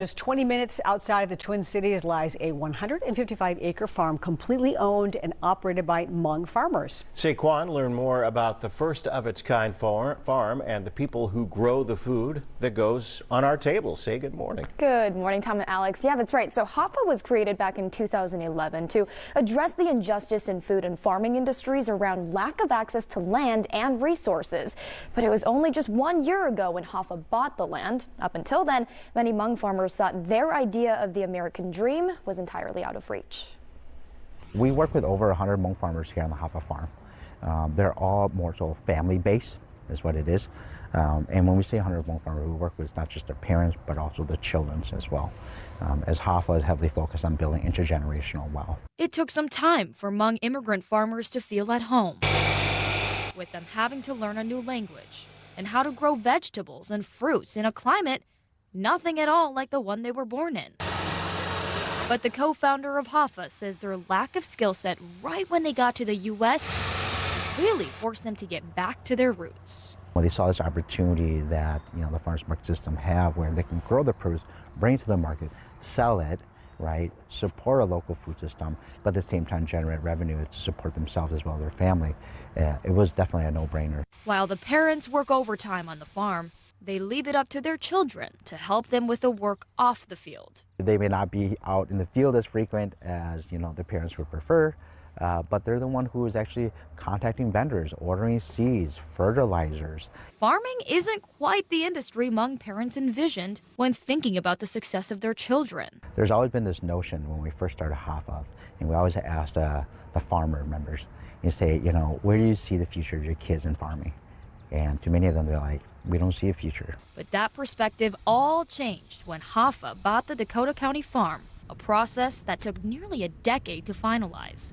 Just 20 minutes outside of the Twin Cities lies a 155-acre farm completely owned and operated by Hmong farmers. Saquon learned more about the first of its kind farm and the people who grow the food that goes on our table. Say good morning. Good morning, Tom and Alex. Yeah, that's right. So HAFA was created back in 2011 to address the injustice in food and farming industries around lack of access to land and resources. But it was only just 1 year ago when HAFA bought the land. Up until then, many Hmong farmers thought their idea of the American dream was entirely out of reach. We work with over 100 Hmong farmers here on the HAFA farm. They're all more so family-based, is what it is. And when we say 100 Hmong farmers, we work with not just their parents, but also the children as well. As HAFA is heavily focused on building intergenerational wealth. It took some time for Hmong immigrant farmers to feel at home, with them having to learn a new language and how to grow vegetables and fruits in a climate nothing at all like the one they were born in. But the co-founder of HAFA says their lack of skill set right when they got to the U.S. really forced them to get back to their roots. Well, they saw this opportunity that the farmers market system have, where they can grow the produce, bring it to the market, sell it, right, support a local food system, but at the same time generate revenue to support themselves as well as their family. It was definitely a no-brainer. While the parents work overtime on the farm, they leave it up to their children to help them with the work off the field. They may not be out in the field as frequent as their parents would prefer, but they're the one who is actually contacting vendors, ordering seeds, fertilizers. Farming isn't quite the industry Hmong parents envisioned when thinking about the success of their children. There's always been this notion when we first started HAFA, and we always asked the farmer members, and say, where do you see the future of your kids in farming? And to many of them, they're like, we don't see a future. But that perspective all changed when HAFA bought the Dakota County farm, a process that took nearly a decade to finalize.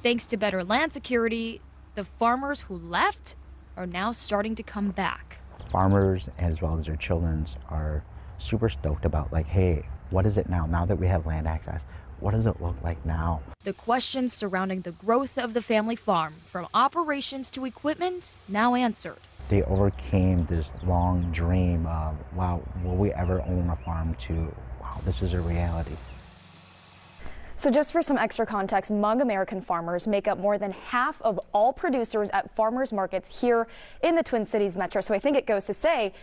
Thanks to better land security, the farmers who left are now starting to come back. Farmers, as well as their children, are super stoked about, like, hey, what is it now? Now that we have land access, what does it look like now? The questions surrounding the growth of the family farm, from operations to equipment, now answered. They overcame this long dream of, wow, will we ever own a farm, to, wow, this is a reality. So just for some extra context, Hmong American farmers make up more than half of all producers at farmers markets here in the Twin Cities metro. So I think it goes to say,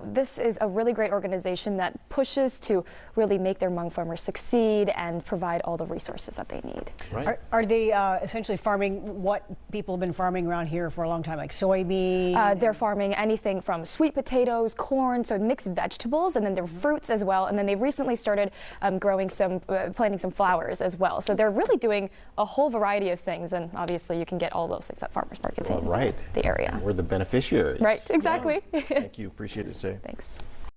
this is a really great organization that pushes to really make their Hmong farmers succeed and provide all the resources that they need. Right. Are they essentially farming what people have been farming around here for a long time, like soybean? They're farming anything from sweet potatoes, corn, so mixed vegetables, and then their fruits as well. And then they recently started planting some flowers as well. So they're really doing a whole variety of things, and obviously you can get all those things at farmers markets in the area. We're the beneficiaries. Right, exactly. Yeah. Thank you. Appreciate it, Say. Thanks.